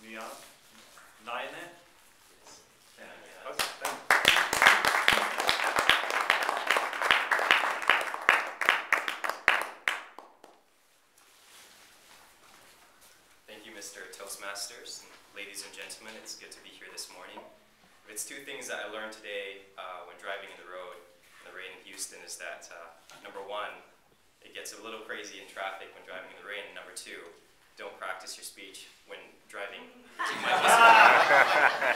Leon? Lionel? Kenah, yeah. Okay, thank you. Thank you, Mr. Toastmasters. Ladies and gentlemen, it's good to be here this morning. It's two things that I learned today when driving in the road in the rain in Houston is that, number one, it gets a little crazy in traffic when driving in the rain, and number two, don't practice your speech when driving. You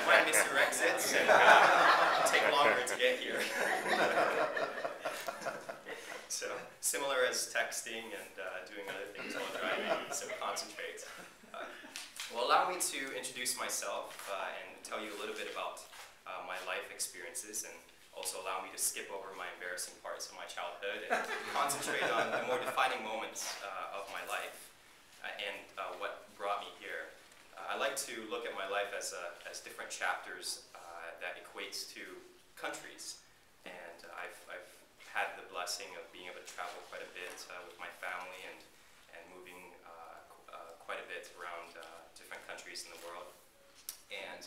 might miss your exits and take longer to get here. So, similar as texting and doing other things while driving, so concentrate. Well, allow me to introduce myself and tell you a little bit about my life experiences, and also allow me to skip over my embarrassing parts of my childhood and concentrate on the more defining moments of my life and what brought me here. I like to look at my life as different chapters that equates to countries, and I've had the blessing of being able to travel quite a bit with my family and moving quite a bit around different countries in the world. And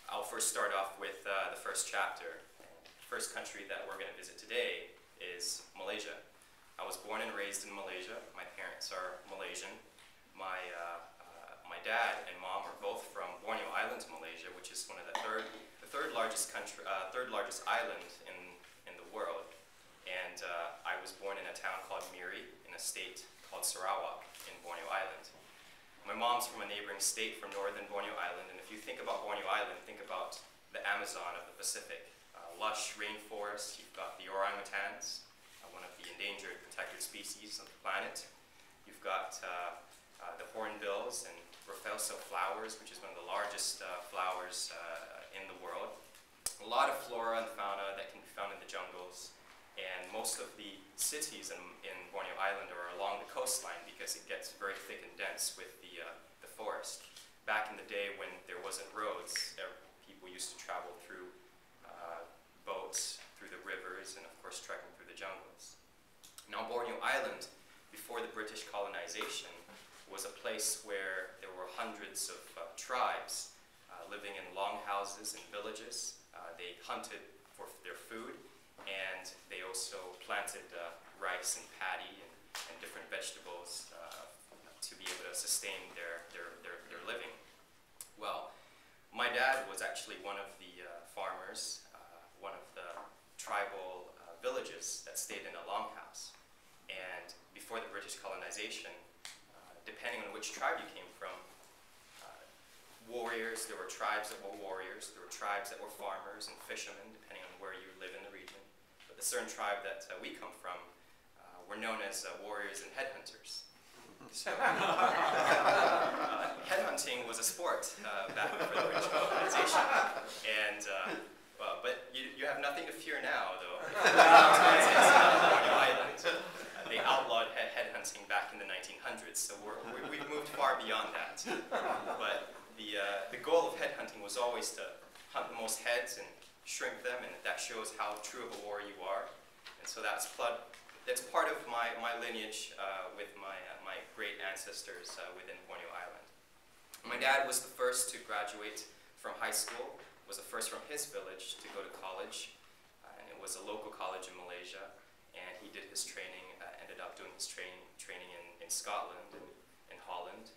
I'll first start off with the first chapter. The first country that we're going to visit today is Malaysia. I was born and raised in Malaysia. My parents are Malaysian. My dad and mom are both from Borneo Island, Malaysia, which is one of the third largest island in the world. And I was born in a town called Miri, in a state called Sarawak in Borneo Island. My mom's from a neighboring state from northern Borneo Island, and if you think about Borneo Island, think about the Amazon of the Pacific. Lush rainforest, you've got the orangutans, one of the endangered protected species of the planet. You've got the hornbills and Rafflesia flowers, which is one of the largest flowers in the world. A lot of flora and fauna that can be found in the jungles. And most of the cities in Borneo Island are along the coastline because it gets very thick and dense with the forest. Back in the day when there wasn't roads, people used to travel through boats, through the rivers, and of course trekking through the jungles. Now Borneo Island, before the British colonization, was a place where there were hundreds of tribes living in longhouses and villages. They hunted for their food, and they also planted rice and paddy and different vegetables to be able to sustain their living. Well, my dad was actually one of the farmers, one of the tribal villages that stayed in a longhouse. And before the British colonization, depending on which tribe you came from, warriors, there were tribes that were warriors, there were tribes that were farmers and fishermen, depending on where you live in the region. But the certain tribe that we come from were known as warriors and headhunters. So, headhunting was a sport back before the British colonization. And, but you have nothing to fear now, though. They outlawed headhunting back in the 1900s, so we've moved far beyond that. But the goal of headhunting was always to hunt the most heads and shrink them, and that shows how true of a warrior you are. And so that's part of my lineage with my great ancestors within Borneo Island. My dad was the first to graduate from high school, was the first from his village to go to college, and it was a local college in Malaysia, and he did his training, ended up doing his training in Scotland and in Holland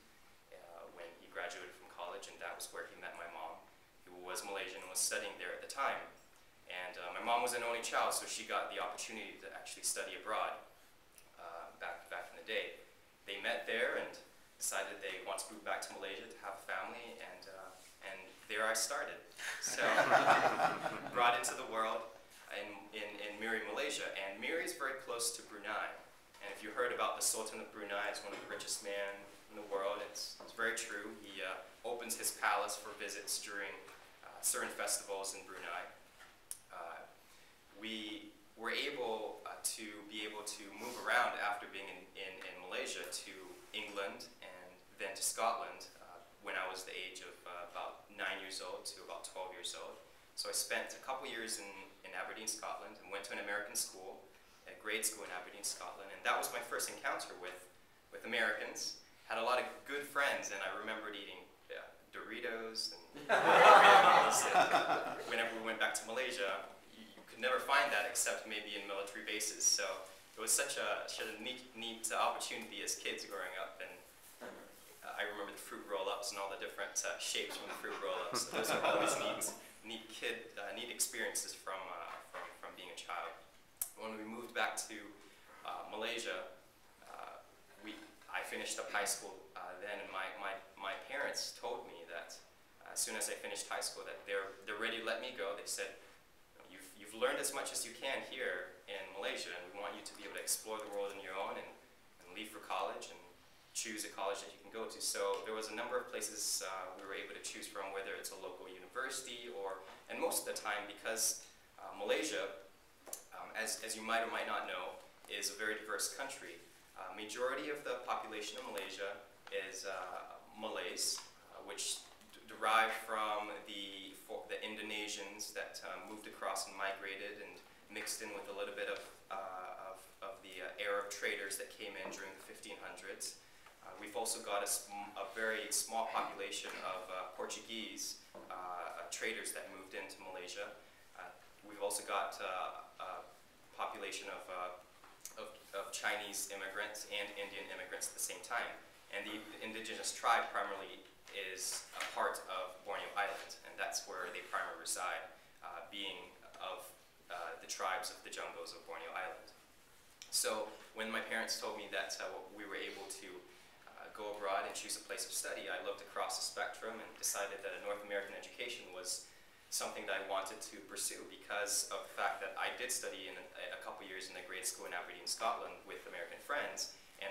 when he graduated from college, and that was where he met my mom, who was Malaysian and was studying there at the time. And my mom was an only child, so she got the opportunity to actually study abroad back in the day. They met there and decided they wanted to move back to Malaysia to have a family, and there I started. So, brought into the world in Miri, Malaysia, and Miri is very close to Brunei. And if you heard about the Sultan of Brunei as one of the richest men in the world, it's very true. He opens his palace for visits during certain festivals in Brunei. We were able to move around after being in Malaysia to England and then to Scotland when I was the age of about 9 years old to about 12 years old. So I spent a couple years in Aberdeen, Scotland, and went to an American school, a grade school in Aberdeen, Scotland, and that was my first encounter with Americans. Had a lot of good friends, and I remembered eating burritos and meals. And whenever we went back to Malaysia, you could never find that except maybe in military bases. So it was such a neat opportunity as kids growing up. And I remember the fruit roll-ups and all the different shapes from the fruit roll-ups. So those are always neat experiences from being a child. When we moved back to Malaysia, I finished up high school then, and my parents told me that as soon as I finished high school that they're ready to let me go. They said, you've learned as much as you can here in Malaysia, and we want you to be able to explore the world on your own and leave for college and choose a college that you can go to. So there was a number of places we were able to choose from, whether it's a local university and most of the time, because Malaysia, as you might or might not know, is a very diverse country. Majority of the population of Malaysia is Malays, which derived from the Indonesians that moved across and migrated and mixed in with a little bit of the Arab traders that came in during the 1500s. We've also got a very small population of Portuguese traders that moved into Malaysia. We've also got a population of Chinese immigrants and Indian immigrants at the same time. And the indigenous tribe primarily is a part of Borneo Island, and that's where they primarily reside, being of the tribes of the Jungos of Borneo Island. So when my parents told me that we were able to go abroad and choose a place of study, I looked across the spectrum and decided that a North American education was something that I wanted to pursue because of the fact that I did study in a couple years in a grade school in Aberdeen, Scotland with American friends, and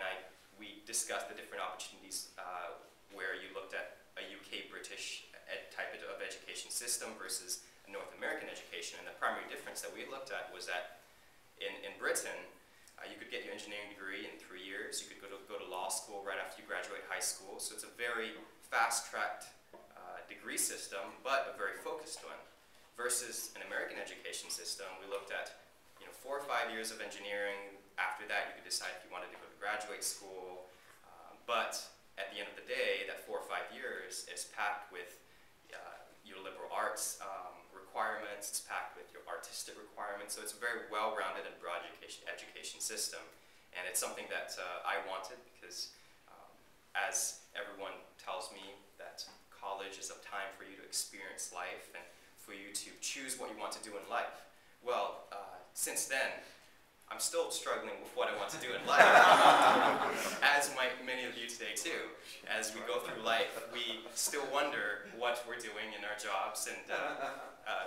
we discussed the different opportunities where you looked at a UK British type of education system versus a North American education. And the primary difference that we looked at was that in Britain, you could get your engineering degree in 3 years. You could go to law school right after you graduate high school. So it's a very fast-tracked degree system, but a very focused one. Versus an American education system, we looked at 4 or 5 years of engineering. After that, you could decide if you wanted to go to graduate school. But at the end of the day, that 4 or 5 years is packed with your liberal arts requirements. It's packed with your artistic requirements. So it's a very well-rounded and broad education system. And it's something that I wanted because, as everyone tells me, that college is a time for you to experience life and for you to choose what you want to do in life. Well, since then, I'm still struggling with what I want to do in life, as might many of you today too. As we go through life, we still wonder what we're doing in our jobs, and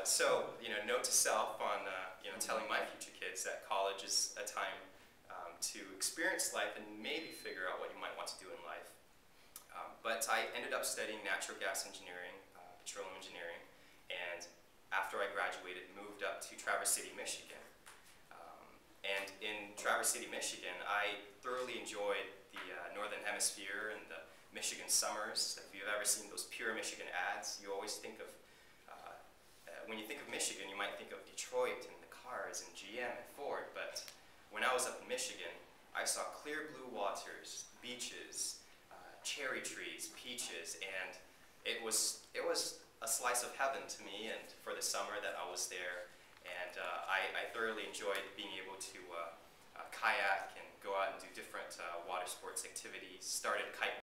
so note to self on telling my future kids that college is a time to experience life and maybe figure out what you might want to do in life. But I ended up studying natural gas engineering, petroleum engineering, and after I graduated, moved up to Traverse City, Michigan. And in Traverse City, Michigan, I thoroughly enjoyed the Northern Hemisphere and the Michigan summers. If you've ever seen those Pure Michigan ads, you always think of, when you think of Michigan, you might think of Detroit and the cars and GM and Ford, but when I was up in Michigan, I saw clear blue waters, beaches, cherry trees, peaches, and it was a slice of heaven to me. And for the summer that I was there, and I thoroughly enjoyed being able to kayak and go out and do different water sports activities. Started kite